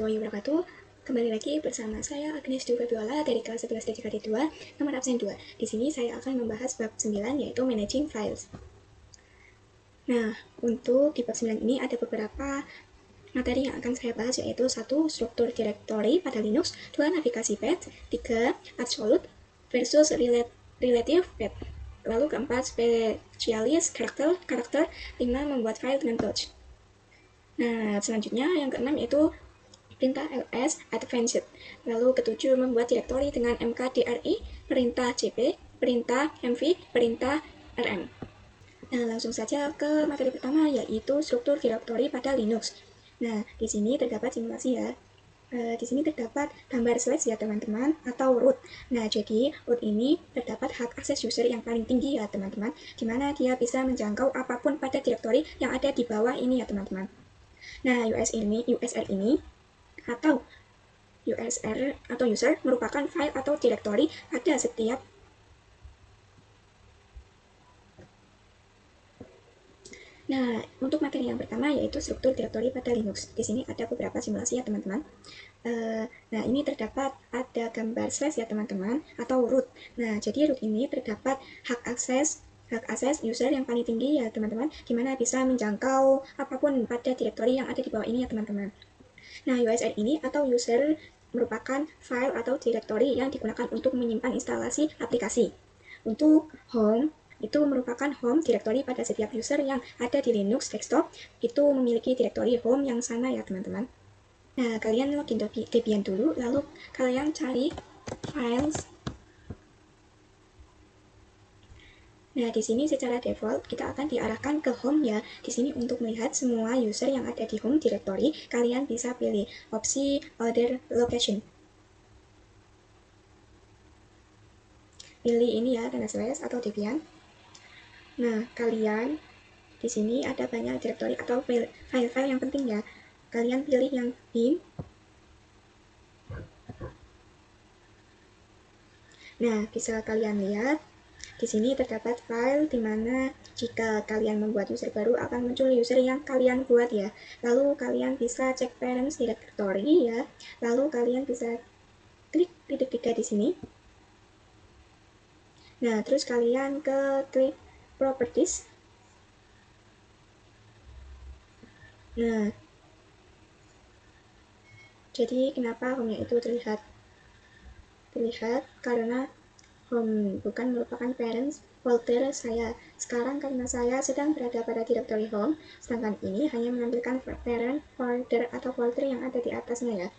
warahmatullahi wabarakatuh. Kembali lagi bersama saya Agnes Dwi Febiola dari kelas 11 DKD 2, nomor absen 2. Di sini saya akan membahas bab 9 yaitu Managing Files. Nah, untuk di bab 9 ini ada beberapa materi yang akan saya bahas, yaitu 1. Struktur directory pada Linux, 2. Navigasi path, 3. Absolute versus relative path. Lalu keempat, spesialis karakter, 5. Membuat file dengan touch. Nah, selanjutnya yang keenam yaitu perintah ls advanced. Lalu ketujuh, membuat direktori dengan mkdri, perintah cp, perintah mv, perintah rm. Nah, langsung saja ke materi pertama, yaitu struktur direktori pada Linux. Nah, di sini terdapat simulasi ya. Di sini terdapat gambar slash ya teman-teman, atau root. Nah, jadi root ini terdapat hak akses user yang paling tinggi ya teman-teman, di mana dia bisa menjangkau apapun pada direktori yang ada di bawah ini ya teman-teman. Nah, USR ini atau user merupakan file atau direktori pada setiap Nah, untuk materi yang pertama yaitu struktur direktori pada Linux. Di sini ada beberapa simulasi ya teman-teman. Nah, ini terdapat ada gambar slash ya teman-teman, atau root. Nah, jadi root ini terdapat hak akses user yang paling tinggi ya teman-teman, di mana bisa menjangkau apapun pada direktori yang ada di bawah ini ya teman-teman. Nah, USR ini atau user merupakan file atau direktori yang digunakan untuk menyimpan instalasi aplikasi. Untuk home, itu merupakan home directory pada setiap user yang ada di Linux desktop, itu memiliki direktori home yang sama ya teman-teman. Nah, kalian login Debian dulu, lalu kalian cari files. Nah, di sini secara default kita akan diarahkan ke home ya. Di sini untuk melihat semua user yang ada di home directory, kalian bisa pilih opsi other location. Pilih ini ya, tanda slash atau Debian. Nah, kalian di sini ada banyak direktori atau file-file yang penting ya. Kalian pilih yang bin. Nah, bisa kalian lihat di sini terdapat file di mana jika kalian membuat user baru akan muncul user yang kalian buat ya. Lalu kalian bisa cek parents directory ya. Lalu kalian bisa klik titik 3 di sini. Nah, terus kalian klik properties. Nah, jadi kenapa home-nya itu terlihat karena home bukan merupakan parents folder saya. Sekarang karena saya sedang berada pada directory home, sedangkan ini hanya menampilkan parent folder atau folder yang ada di atasnya ya.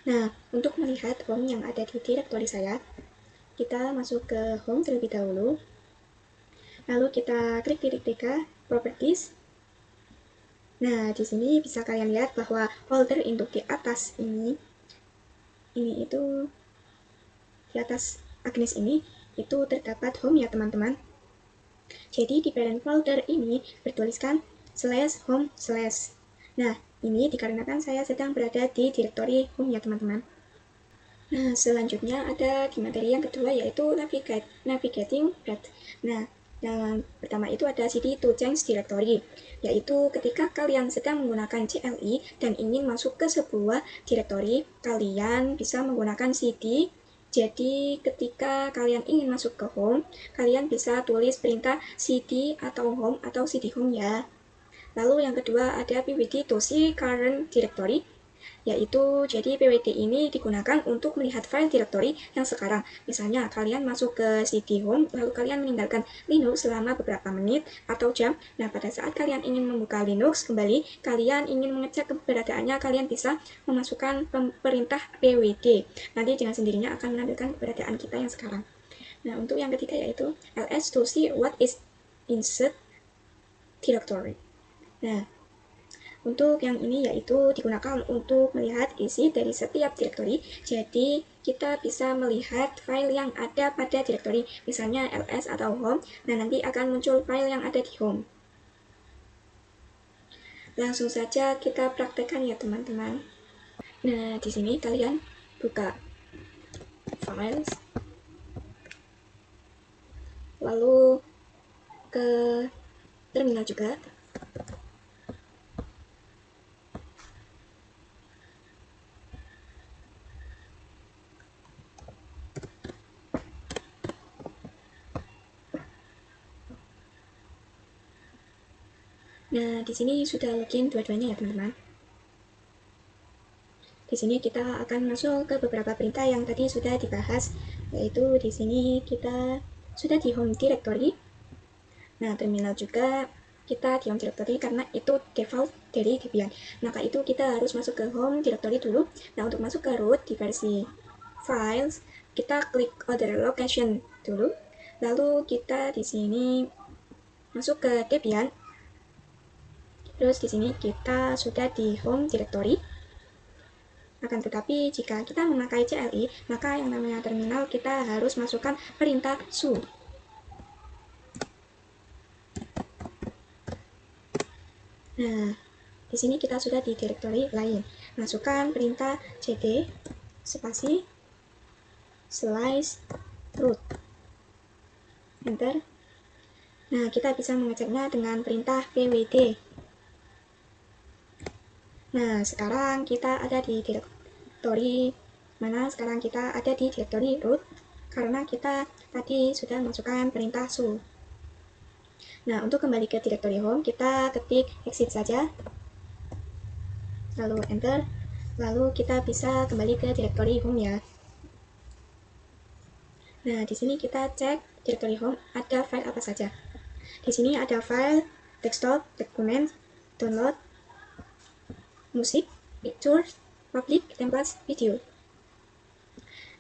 Nah, untuk melihat home yang ada di directory saya, kita masuk ke home terlebih dahulu. Lalu kita klik titik 3, properties. Nah, di sini bisa kalian lihat bahwa folder induk di atas ini itu di atas Agnes ini itu terdapat home ya teman-teman. Jadi di parent folder ini bertuliskan /home/. Nah, ini dikarenakan saya sedang berada di directory home ya teman-teman. Nah, selanjutnya ada di materi yang kedua yaitu navigating path. Nah, yang pertama itu ada cd to change directory, yaitu ketika kalian sedang menggunakan CLI dan ingin masuk ke sebuah directory, kalian bisa menggunakan cd. Jadi ketika kalian ingin masuk ke home, kalian bisa tulis perintah cd atau cd home ya. Lalu yang kedua ada pwd to see current directory, yaitu jadi pwd ini digunakan untuk melihat file directory yang sekarang. Misalnya kalian masuk ke cd home lalu kalian meninggalkan Linux selama beberapa menit atau jam. Nah, pada saat kalian ingin membuka Linux kembali, kalian ingin mengecek keberadaannya, kalian bisa memasukkan perintah pwd. Nanti dengan sendirinya akan menampilkan keberadaan kita yang sekarang. Nah, untuk yang ketiga yaitu ls to see what is inside directory. Nah, untuk yang ini yaitu digunakan untuk melihat isi dari setiap directory. Jadi kita bisa melihat file yang ada pada directory, misalnya ls atau home. Nah, nanti akan muncul file yang ada di home. Langsung saja kita praktekkan ya teman-teman. Nah, di sini kalian buka files, lalu ke terminal juga. Nah, di sini sudah login dua-duanya ya teman-teman. Di sini kita akan masuk ke beberapa perintah yang tadi sudah dibahas, yaitu di sini kita sudah di home directory. Nah, terminal juga kita di home directory karena itu default dari Debian. Maka itu kita harus masuk ke home directory dulu. Nah, untuk masuk ke root di versi files, kita klik other location dulu. Lalu kita di sini masuk ke Debian. Terus di sini kita sudah di home directory. Akan tetapi jika kita memakai CLI, maka yang namanya terminal kita harus masukkan perintah su. Nah, di sini kita sudah di directory lain. Masukkan perintah cd spasi slash root. Enter. Nah, kita bisa mengeceknya dengan perintah pwd. Nah, sekarang kita ada di directory mana? Sekarang kita ada di directory root karena kita tadi sudah masukkan perintah su. Nah, untuk kembali ke directory home, kita ketik exit saja. Lalu enter. Lalu kita bisa kembali ke directory home ya. Nah, di sini kita cek directory home ada file apa saja. Di sini ada file desktop, dokumen, download, musik, picture, public, templates, video.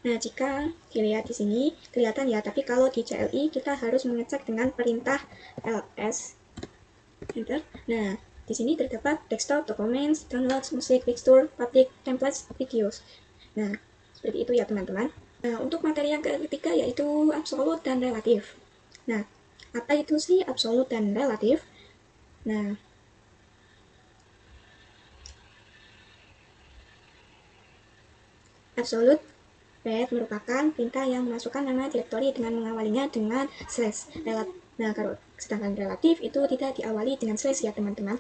Nah, jika dilihat di sini kelihatan ya, tapi kalau di CLI kita harus mengecek dengan perintah ls. Enter. Nah, di sini terdapat desktop, documents, downloads, musik, picture, public, templates, videos. Nah, seperti itu ya teman-teman. Nah, untuk materi yang ketiga yaitu absolut dan relatif. Nah, apa itu sih absolut dan relatif? Nah, absolut red merupakan perintah yang memasukkan nama direktori dengan mengawalinya dengan slash. Nah, kalau sedangkan relatif itu tidak diawali dengan slash ya teman-teman.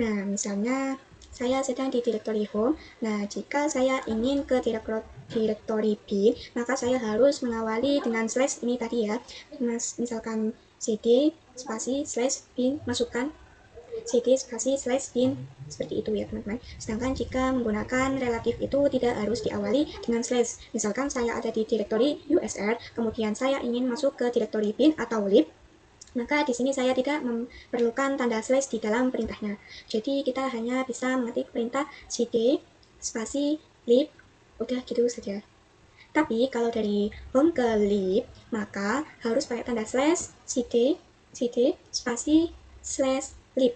Nah, misalnya saya sedang di directory home. Nah, jika saya ingin ke directory bin, maka saya harus mengawali dengan slash ini tadi ya. Misalkan cd spasi slash bin masukkan cd spasi slash bin, seperti itu ya teman-teman. Sedangkan jika menggunakan relatif itu tidak harus diawali dengan slash. Misalkan saya ada di directory usr, kemudian saya ingin masuk ke directory bin atau lib, maka di sini saya tidak memerlukan tanda slash di dalam perintahnya. Jadi kita hanya bisa mengetik perintah cd spasi lib, udah gitu saja. Tapi kalau dari home ke lib, maka harus pakai tanda slash cd spasi slash lib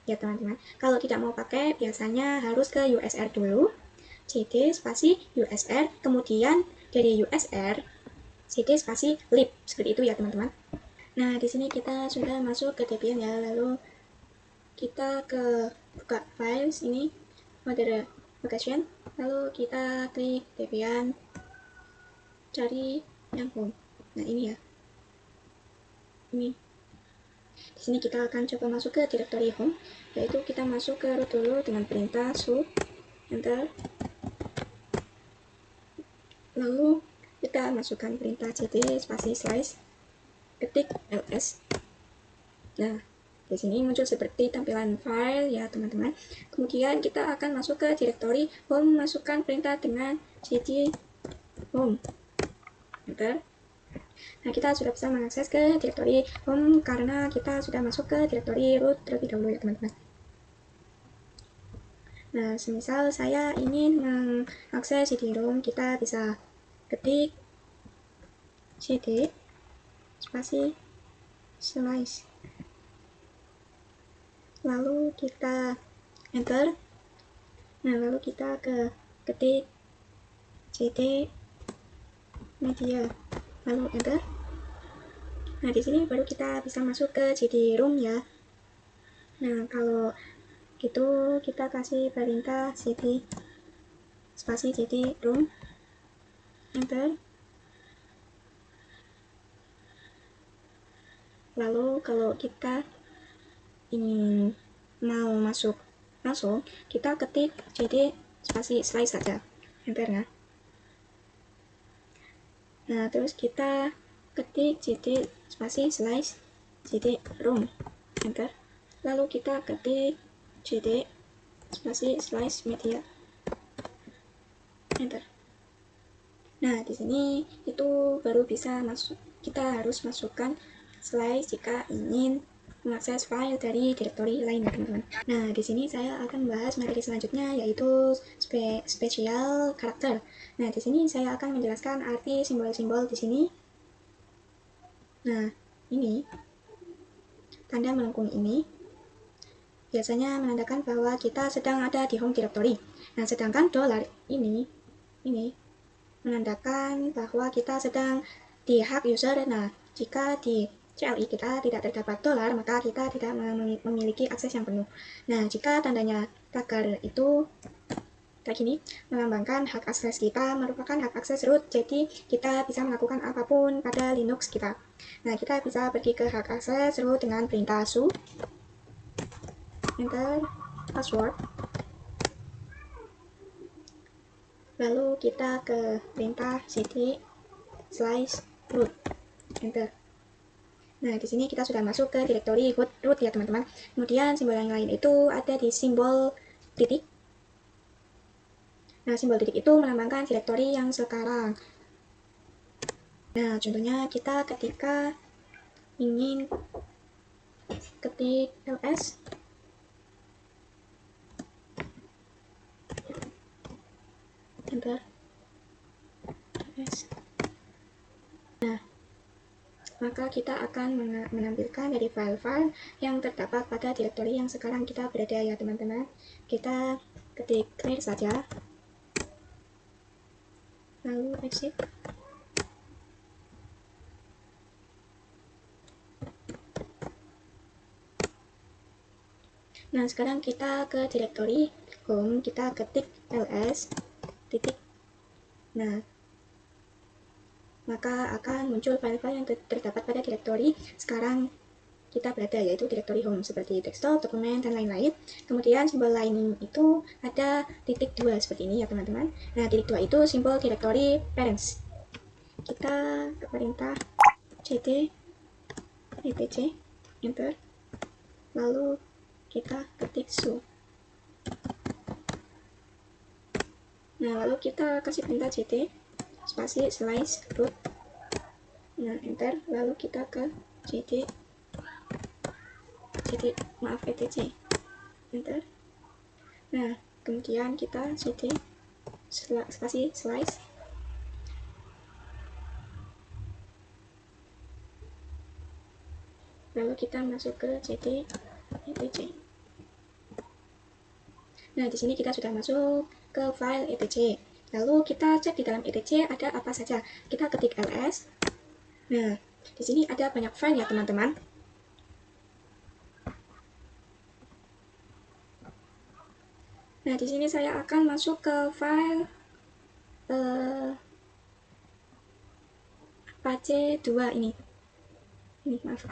ya teman-teman. Kalau tidak mau pakai, biasanya harus ke usr dulu, cd spasi usr, kemudian dari usr cd spasi lib, seperti itu ya teman-teman. Nah, di sini kita sudah masuk ke Debian ya, lalu kita ke buka files ini, other location, lalu kita klik Debian, cari yang home. Nah, ini ya. Ini. Di sini kita akan coba masuk ke directory home, yaitu kita masuk ke root dulu dengan perintah su, enter. Lalu kita masukkan perintah cd spasi slash, ketik ls. Nah, di sini muncul seperti tampilan file ya teman-teman. Kemudian kita akan masuk ke directory home, masukkan perintah dengan cd home, enter. Nah, kita sudah bisa mengakses ke directory home karena kita sudah masuk ke directory root terlebih dahulu ya teman-teman. Nah, semisal saya ingin mengakses cd-rom, kita bisa ketik cd spasi slash, lalu kita enter. Nah, lalu kita ketik cd media, lalu enter. Nah, di sini baru kita bisa masuk ke cd-rom ya. Nah, kalau gitu kita kasih perintah cd spasi cd-rom, enter. Lalu kalau kita ingin mau masuk langsung, kita ketik cd spasi slice saja, enter ya. Nah, terus kita ketik cd spasi slice cd room, enter. Lalu kita ketik cd spasi slice media, enter. Nah, di sini itu baru bisa masuk. Kita harus masukkan slice jika ingin mengakses file dari direktori lain, teman-teman. Nah, di sini saya akan membahas materi selanjutnya, yaitu spesial karakter. Nah, di sini saya akan menjelaskan arti simbol-simbol di sini. Nah, ini tanda melengkung ini biasanya menandakan bahwa kita sedang ada di home directory. Nah, sedangkan dolar ini menandakan bahwa kita sedang di hak user. Nah, jika di CLI kita tidak terdapat dolar, maka kita tidak memiliki akses yang penuh. Nah, jika tandanya tagar itu kayak gini, melambangkan hak akses kita merupakan hak akses root, jadi kita bisa melakukan apapun pada Linux kita. Nah, kita bisa pergi ke hak akses root dengan perintah su, enter, password. Lalu kita ke perintah cd slice root, enter. Nah, di sini kita sudah masuk ke direktori root ya, teman-teman. Kemudian simbol yang lain itu ada di simbol titik. Nah, simbol titik itu melambangkan direktori yang sekarang. Nah, contohnya kita ketika ingin ketik ls, enter, ls. Nah, maka kita akan menampilkan dari file-file yang terdapat pada direktori yang sekarang kita berada ya, teman-teman. Kita ketik clear saja, lalu exit. Nah, sekarang kita ke direktori home, kita ketik ls titik. Nah, maka akan muncul file-file yang terdapat pada direktori sekarang kita berada, yaitu direktori home seperti desktop, dokumen, dan lain-lain. Kemudian simbol lain itu ada titik 2 seperti ini ya, teman-teman. Nah, titik 2 itu simbol direktori parents. Kita ke perintah cd etc, enter. Lalu kita ketik su. Nah, lalu kita kasih perintah cd spasi slice root. Nah, enter. Lalu kita ke cd etc, enter. Nah, kemudian kita cd spasi slice. Lalu kita masuk ke cd etc. Nah, di sini kita sudah masuk ke file etc. Lalu kita cek di dalam etc ada apa saja. Kita ketik ls. Nah, di sini ada banyak file ya, teman-teman. Nah, di sini saya akan masuk ke file Apache 2 ini. Maaf.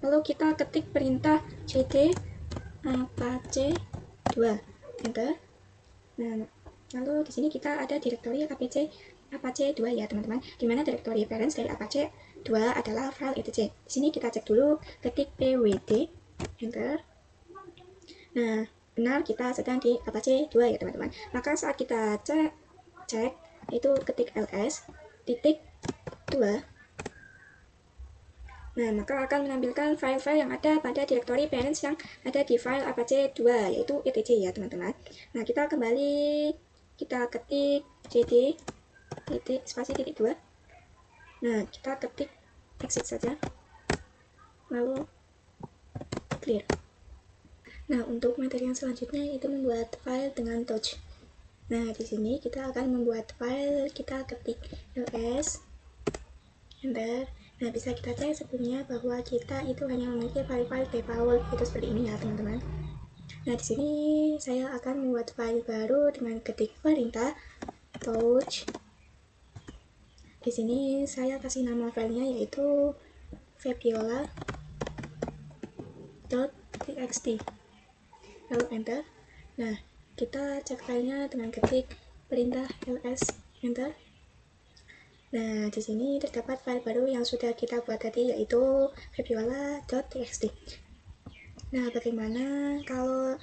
Lalu kita ketik perintah cd Apache 2, enter. Nah, lalu di sini kita ada direktori Apache 2 ya, teman-teman. Di mana direktori parents dari Apache 2 adalah file etc. Di sini kita cek dulu, ketik pwd, enter. Nah, benar kita sedang di Apache 2 ya, teman-teman. Maka saat kita cek itu ketik ls titik 2. Nah, maka akan menampilkan file-file yang ada pada direktori parents yang ada di file Apache 2, yaitu etc ya, teman-teman. Nah, kita kembali, kita ketik cd titik spasi titik 2. Nah, kita ketik exit saja, lalu clear. Nah, untuk materi yang selanjutnya itu membuat file dengan touch. Nah, di sini kita akan membuat file, kita ketik ls, enter. Nah, bisa kita cek sebelumnya bahwa kita itu hanya memiliki file-file default itu seperti ini ya, teman-teman. Nah, di sini saya akan membuat file baru dengan ketik perintah touch. Di sini saya kasih nama filenya yaitu fabiola.txt, lalu enter. Nah, kita cek filenya dengan ketik perintah ls, enter. Nah, di sini terdapat file baru yang sudah kita buat tadi, yaitu fabiola.txt. Nah, bagaimana kalau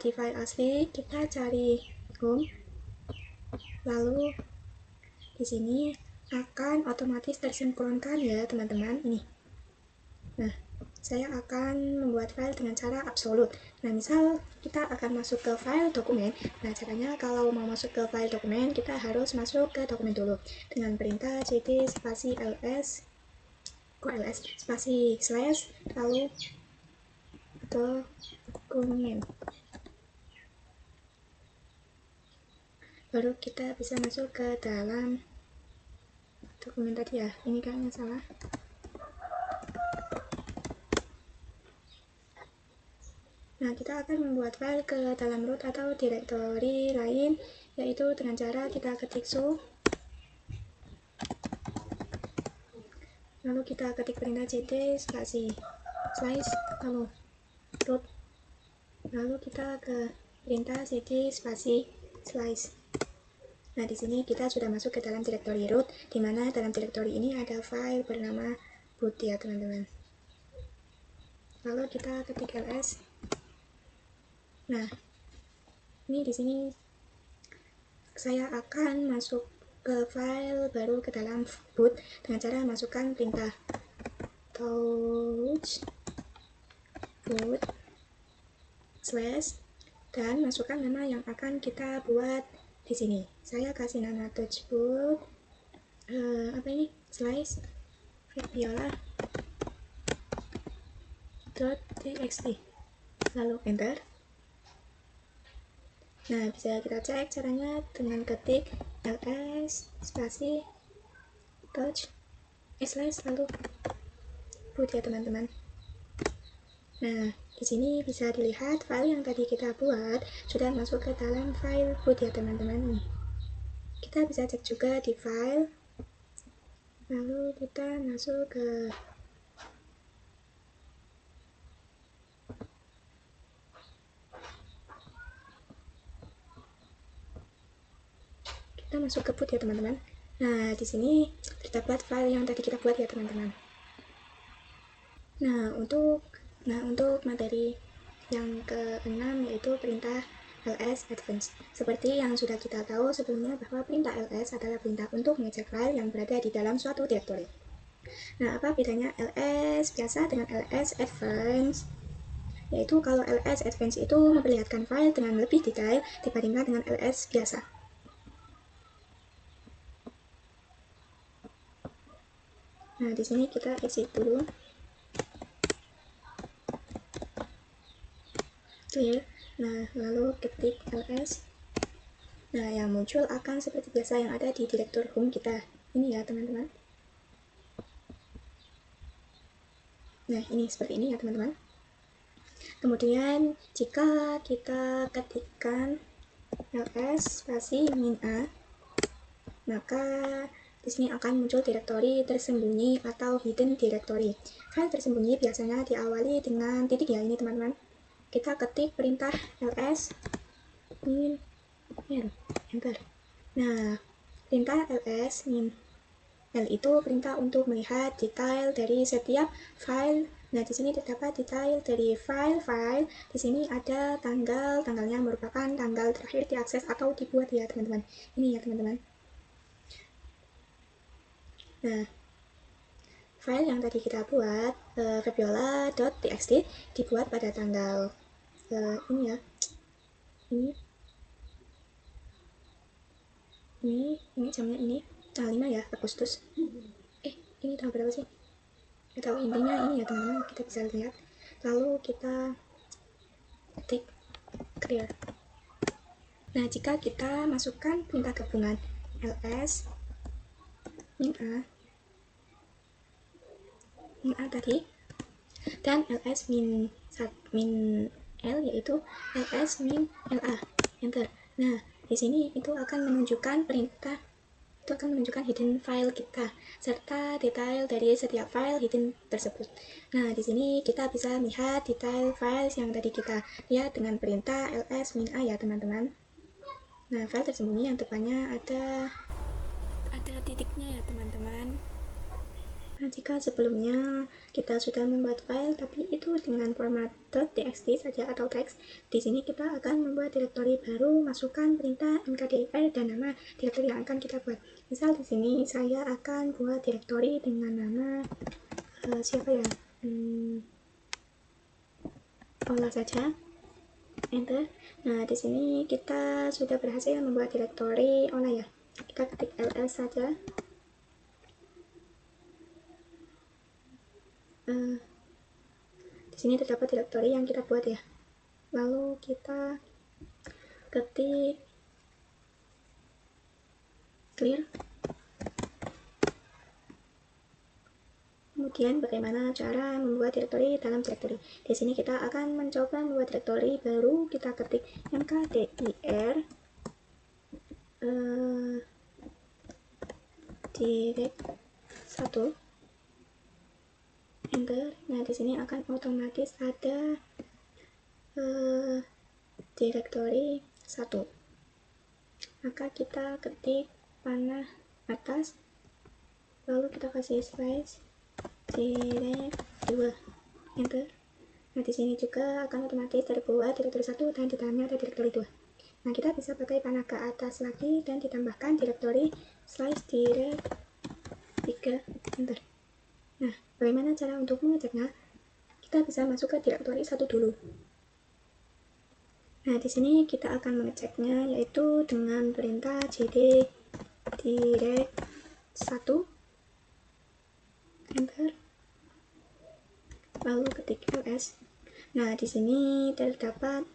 di file asli? Kita cari home, lalu di sini akan otomatis tersinkronkan ya teman-teman. Ini. Nah, saya akan membuat file dengan cara absolut. Nah, misal kita akan masuk ke file dokumen. Nah, caranya kalau mau masuk ke file dokumen, kita harus masuk ke dokumen dulu dengan perintah cd spasi ls spasi slash lalu dokumen. Baru kita bisa masuk ke dalam dokumen tadi ya. Ini kayaknya salah. Nah, kita akan membuat file ke dalam root atau directory lain, yaitu dengan cara kita ketik show, lalu kita ketik perintah cd spasi slash lalu root, lalu kita ke perintah cd spasi slash. Nah, di sini kita sudah masuk ke dalam directory root, di mana dalam directory ini ada file bernama boot ya teman-teman. Lalu kita ketik ls. Nah, ini di sini saya akan masuk ke file baru ke dalam boot dengan cara masukkan perintah touch boot slash dan masukkan nama yang akan kita buat di sini. Saya kasih nama touch boot apa ini slash fabiola.txt, lalu enter. Nah, bisa kita cek caranya dengan ketik ls spasi touch slash lalu boot ya teman-teman. Nah, di sini bisa dilihat file yang tadi kita buat sudah masuk ke dalam file boot ya teman-teman. Kita bisa cek juga di file, lalu kita masuk ke boot ya teman-teman. Nah, di sini terdapat file yang tadi kita buat ya teman-teman. Nah, untuk materi yang ke-6 yaitu perintah ls advance. Seperti yang sudah kita tahu sebelumnya bahwa perintah ls adalah perintah untuk mengecek file yang berada di dalam suatu directory. Nah, apa bedanya ls biasa dengan ls advance? Yaitu kalau ls advance itu memperlihatkan file dengan lebih detail dibandingkan dengan ls biasa. Nah, di sini kita exit dulu. Clear. Nah, lalu ketik ls. Nah, yang muncul akan seperti biasa yang ada di direktur home kita. Ini ya, teman-teman. Nah, ini seperti ini ya, teman-teman. Kemudian, jika kita ketikkan ls spasi min a, maka di sini akan muncul direktori tersembunyi atau hidden directory. File tersembunyi biasanya diawali dengan titik ya, ini teman-teman. Kita ketik perintah ls min l, enter. Nah, perintah ls min l itu perintah untuk melihat detail dari setiap file. Nah, di sini terdapat detail dari file. Di sini ada tanggalnya merupakan tanggal terakhir diakses atau dibuat ya, teman-teman. Ini ya, teman-teman. Nah, file yang tadi kita buat, fabiola.txt, dibuat pada tanggal ini ya, ini jamnya ini tanggal 5 ya, Agustus. Ini tanggal berapa sih? Nggak tahu, intinya ini ya teman-teman, kita bisa lihat. Lalu kita ketik clear. Nah, jika kita masukkan perintah gabungan ls min a tadi dan ls min l yaitu ls min la, enter. Nah, di sini itu akan menunjukkan perintah itu akan menunjukkan hidden file kita serta detail dari setiap file hidden tersebut. Nah, di sini kita bisa lihat detail files yang tadi kita lihat dengan perintah ls-a ya teman-teman. Nah, file tersembunyi yang depannya ada titiknya ya teman-teman. Nah, jika sebelumnya kita sudah membuat file tapi itu dengan format .txt saja atau teks, di sini kita akan membuat direktori baru, masukkan perintah mkdir dan nama direktori yang akan kita buat. Misal di sini saya akan buat direktori dengan nama siapa ya? Olah saja. Enter. Nah, di sini kita sudah berhasil membuat direktori olah ya. Kita ketik ls saja. Di sini terdapat direktori yang kita buat ya. Lalu kita ketik clear. Kemudian bagaimana cara membuat direktori dalam direktori. Di sini kita akan mencoba membuat direktori baru. Kita ketik mkdir direct 1. Enter. Nah, di sini akan otomatis ada direktori 1. Maka kita ketik panah atas, lalu kita kasih space direct 2. Enter. Nah, di sini juga akan otomatis terbuat direktori 1 dan di dalamnya ada direktori 2. Nah, kita bisa pakai panah ke atas lagi dan ditambahkan direktori slice direct 3. Enter. Nah, bagaimana cara untuk mengeceknya? Kita bisa masuk ke direktori 1 dulu. Nah, di sini kita akan mengeceknya yaitu dengan perintah cd direct 1. Enter. Lalu ketik ls. Nah, di sini terdapat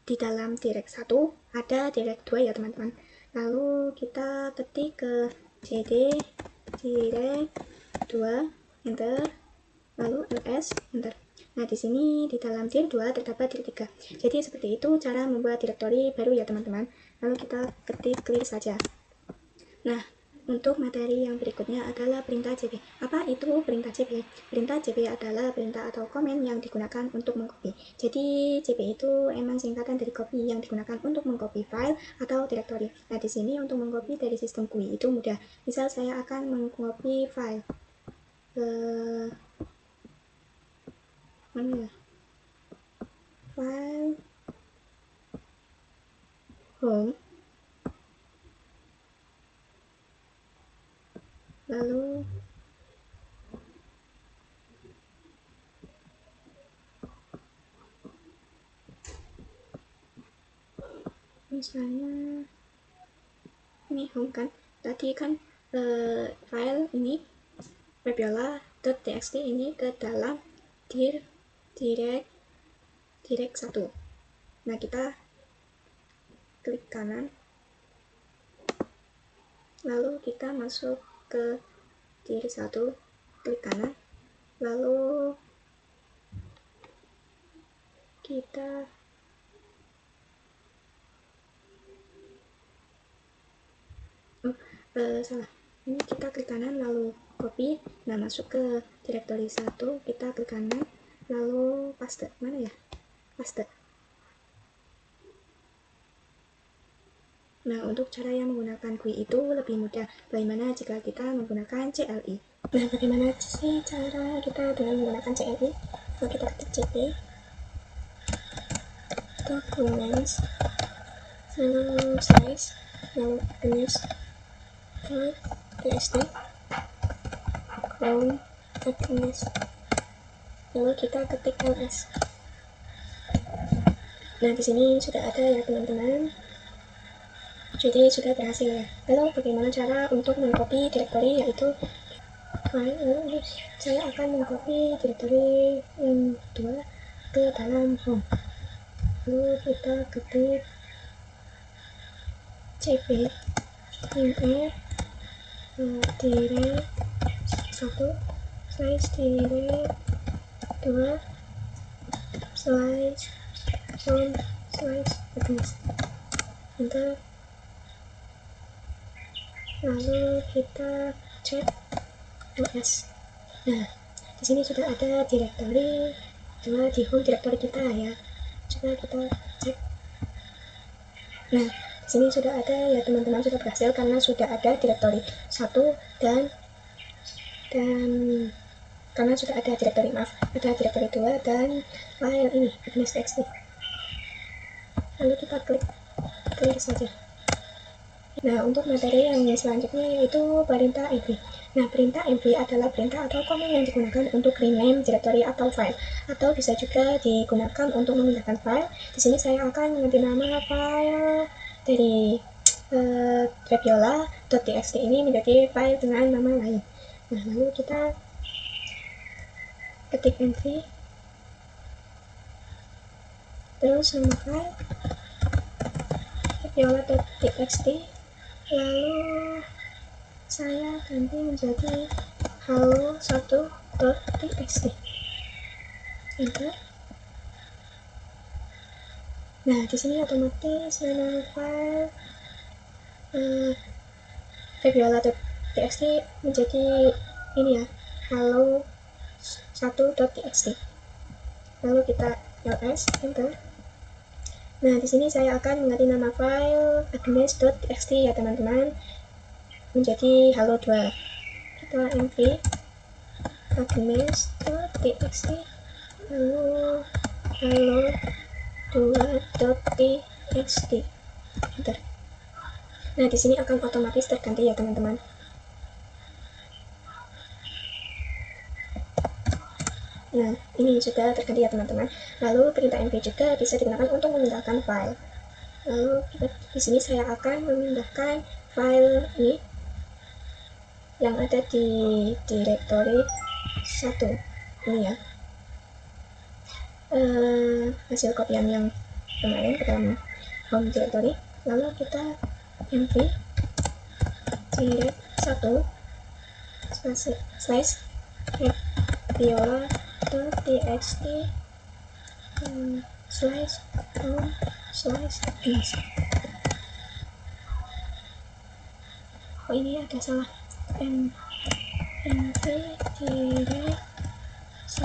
di dalam direct 1 ada direct 2 ya teman-teman. Lalu kita ketik ke cd direct 2. Enter. Lalu ls. Enter. Nah, di sini di dalam dir 2 terdapat dir 3. Jadi seperti itu cara membuat direktori baru ya teman-teman. Lalu kita ketik clear saja. Nah, untuk materi yang berikutnya adalah perintah cp. Apa itu perintah cp? Perintah cp adalah perintah atau komen yang digunakan untuk mengcopy. Jadi cp itu emang singkatan dari copy yang digunakan untuk mengcopy file atau direktori. Nah, di sini untuk mengcopy dari sistem GUI itu mudah. Misal saya akan mengcopy file mana ya? File home, lalu misalnya ini home kan, tadi kan file ini fabiola.txt ini ke dalam direct 1. Nah, kita klik kanan, lalu kita masuk ke dir 1, klik kanan, lalu kita salah, ini kita klik kanan lalu copy. Nah, masuk ke direktori 1, kita klik kanan lalu paste. Mana ya? Paste. Nah, untuk cara yang menggunakan GUI itu lebih mudah. Bagaimana jika kita menggunakan CLI? Nah, bagaimana sih cara kita dengan menggunakan CLI? Nah, kita ketik cp documents, lalu size, lalu image.txt, chrome image, lalu kita ketik ls. Nah, di sini sudah ada ya teman-teman. Jadi sudah berhasil ya. Lalu bagaimana cara untuk mengcopy direktori, yaitu saya akan mengcopy direktori yang 2 ke dalam home. Lalu kita ketik cp image direct 1 slice direct 2 slice home slice address. Enter. lalu kita cek OS. Nah, di sini sudah ada directory di home directory kita ya. Coba kita cek. Nah, di sini sudah ada ya teman-teman, sudah berhasil karena sudah ada directory 1 dan karena sudah ada directory ada directory 2 dan file ini agnes.txt. Lalu kita klik clear saja. Nah, untuk materi yang selanjutnya yaitu perintah mv. Nah, perintah mv adalah perintah atau command yang digunakan untuk rename directory atau file, atau bisa juga digunakan untuk memindahkan file. Di sini saya akan mengganti nama file dari Fabiola.txt ini menjadi file dengan nama lain. Nah, lalu kita ketik mv, terus nama file Fabiola.txt, lalu saya ganti menjadi halo1.txt. Enter. Nah, di sini otomatis nama file Fabiola.txt menjadi ini ya, halo1.txt. Lalu kita ls, enter. Nah, di sini saya akan mengganti nama file agnes.txt ya teman-teman menjadi halo2. Kita mv agnes.txt lalu halo2.txt, enter. Nah, di sini akan otomatis terganti ya teman-teman. Nah, ini sudah terganti ya teman-teman. Lalu perintah mv juga bisa digunakan untuk memindahkan file. Lalu di sini saya akan memindahkan file ini yang ada di directory 1 ini ya, hasil kopian yang kemarin ke dalam home directory. Lalu kita mv direct 1 slash Fabiola.txt slash home slash agnes. Oh, ini ada salah. mv direct 1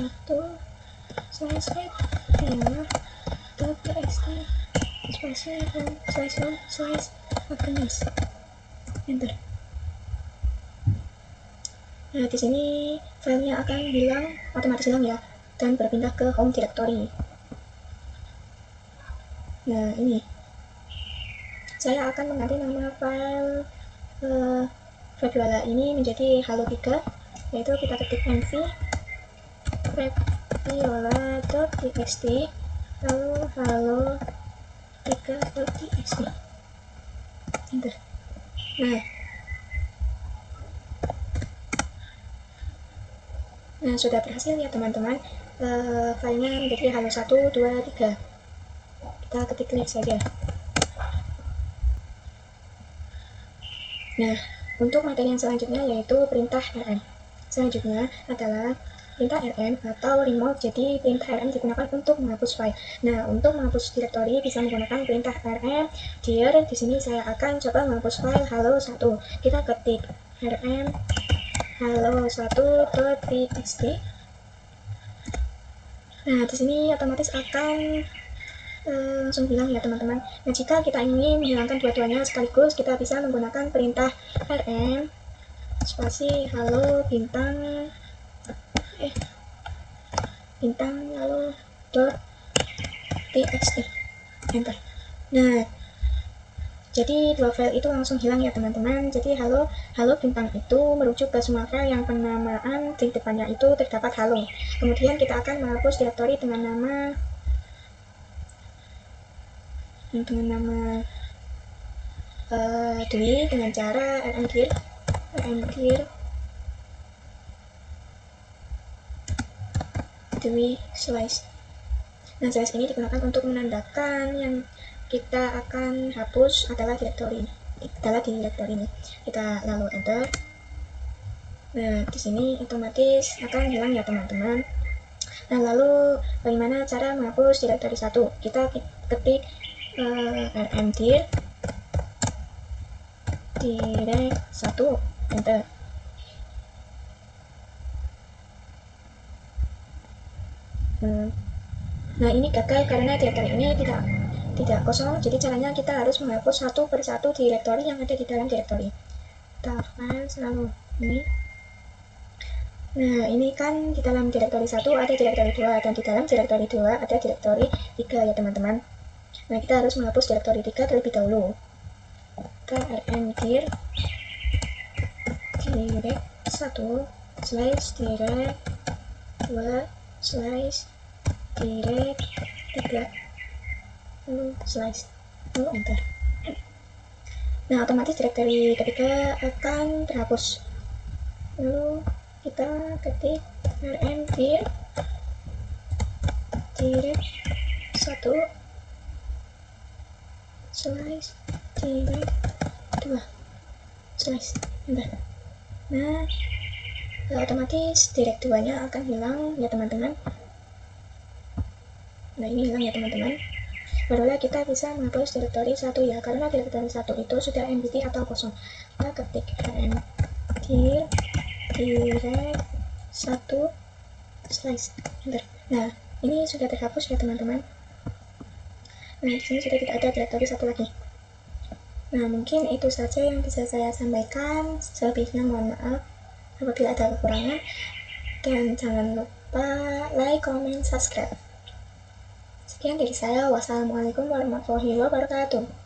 slash Fabiola.txt slash home slash agnes, enter. Nah, di sini filenya akan otomatis hilang ya, dan berpindah ke home directory. Nah, ini saya akan mengganti nama file Fabiola ini menjadi halo3, yaitu kita ketik mv Fabiola.txt lalu halo3.txt, enter. Nah, sudah berhasil ya teman-teman, filenya menjadi halo1, 2, 3. Kita ketik clear saja. Nah, untuk materi yang selanjutnya yaitu perintah rm. Selanjutnya adalah perintah rm atau remote. Jadi perintah rm digunakan untuk menghapus file. Nah, untuk menghapus directory bisa menggunakan perintah rm dir. Di sini saya akan coba menghapus file halo1. Kita ketik rm halo1.txt. Nah, di sini otomatis akan langsung hilang ya teman-teman. Nah, jika kita ingin menghilangkan dua-duanya sekaligus, kita bisa menggunakan perintah rm spasi halo bintang lalu .txt, enter. Nah, jadi dua file itu langsung hilang ya teman-teman. Jadi halo bintang itu merujuk ke semua file yang penamaan di depannya itu terdapat halo. Kemudian kita akan menghapus directory dengan nama Dwi dengan cara rmdir Dwi slash. Nah, slash ini digunakan untuk menandakan yang kita akan hapus adalah directory ini. Kita lalu enter. Nah, di sini otomatis akan hilang ya teman-teman. Nah, lalu bagaimana cara menghapus directory 1? Kita ketik rmdir direct 1, enter. Nah, ini gagal karena direktori ini tidak kosong, jadi caranya kita harus menghapus satu persatu direktori yang ada di dalam direktori. Kita file selalu ini. Nah, ini kan di dalam direktori 1 ada direktori 2, dan di dalam direktori 2 ada direktori 3 ya teman-teman. Nah, kita harus menghapus direktori 3 terlebih dahulu. Kita rm dir direct 1 slash direct 2 slash direct 3 lalu slash lalu enter. Nah, otomatis direktori ketiga akan terhapus. Lalu kita ketik rm dir direct 1 slash direct 2 slash enter. Nah, otomatis direct 2 nya akan hilang ya teman-teman. Nah, ini hilang ya teman-teman. Barulah kita bisa menghapus direktori 1 ya, karena direktori 1 itu sudah empty atau kosong. Kita ketik rm dir direct 1 slash enter. Nah, ini sudah terhapus ya teman-teman. Nah, di sini sudah tidak ada direktori 1 lagi. Nah, mungkin itu saja yang bisa saya sampaikan. Selebihnya mohon maaf apabila ada kekurangan. Dan jangan lupa like, comment, subscribe. Sekian dari saya. Wassalamualaikum warahmatullahi wabarakatuh.